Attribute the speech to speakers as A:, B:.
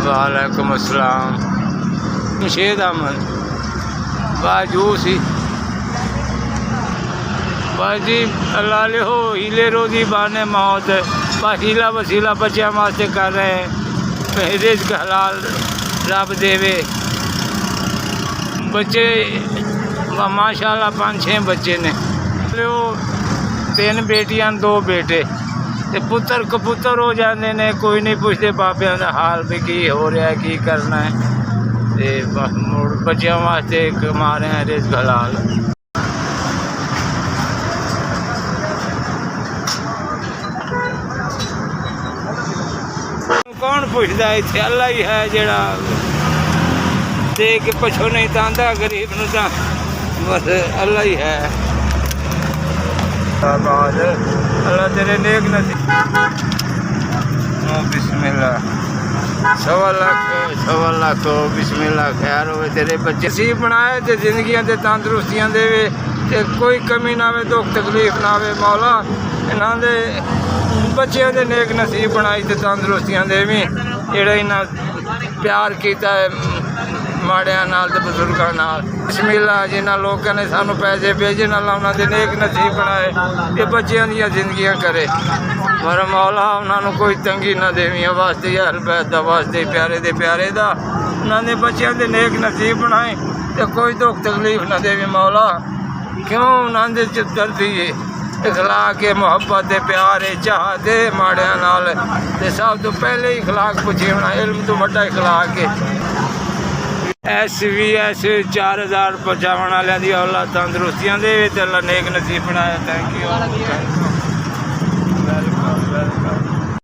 A: वालेकुम अस्सलाम। मुर्शीद अहमद बाजूसी बाजी अल्लाह ले हो हीले रोजी बाने मौत बस हीला वसीला बच्चों वास्ते कर रहे हैं। रिज़्क़ हलाल रब देवे। बच्चे माशाल्लाह 5-6 बच्चे ने। 3 बेटियां 2 बेटे ते पुत्र कपुत्र हो जाते ने। कोई नहीं पुछते बाबे का हाल भी की हो रहा है की करना है। ते मुड़ बच्चों वास्ते कमा रहे हैं रिज़्क़ हलाल। कौन पुछदा इत्थे अल्लाह ही है जड़ा दे के पछो नहीं तांदा गरीब नूं तां बस अल्लाह ही है। अल्लाह तेरे नेक नसीब। बिस्मिल्लाह 1.25 लाख बिस्मिल्लाह खैर होवे तेरे बच्चे नसीब बनाए ते जिंदगियां ते तंदुरुस्तियां देवे ते कोई कमी ना आवे दुख तकलीफ ना आवे मौला। इन्हां दे बच्चों के नेक नसीब बनाई तो तंदुरुस्तियां देवी जेड़ा इन्ना प्यार किया माड़िया नाल ते बजुर्गों नाल। बिस्मिल्लाह जिन्होंने लोगों ने सानू पैसे भेजे अल्लाह उन्होंने नेक नसीब बनाए ये बच्चों दी जिंदगियां करे। पर मौला उन्होंने कोई तंगी ना देवी वास्ते अहल बैत दा वास्ते प्यारे दे प्यारे दा उन्होंने बच्चों के नेक नसीब बनाए तो कोई दुख तकलीफ ना देवी मौला। क्यों उन्होंने दर्दी है इखलाक है मुहब्बत है प्यार है चाहत है माड़िया नाल ते सब तो पहले ही इखलाक पुछे होना इल्म तो बड़ा इखलाक है। SVS 4000 पहुँचाने वाले दी औलाद तंदुरुस्तियां दे ते अल्लाह नेक नसीब बनाया। Thank you welcome welcome.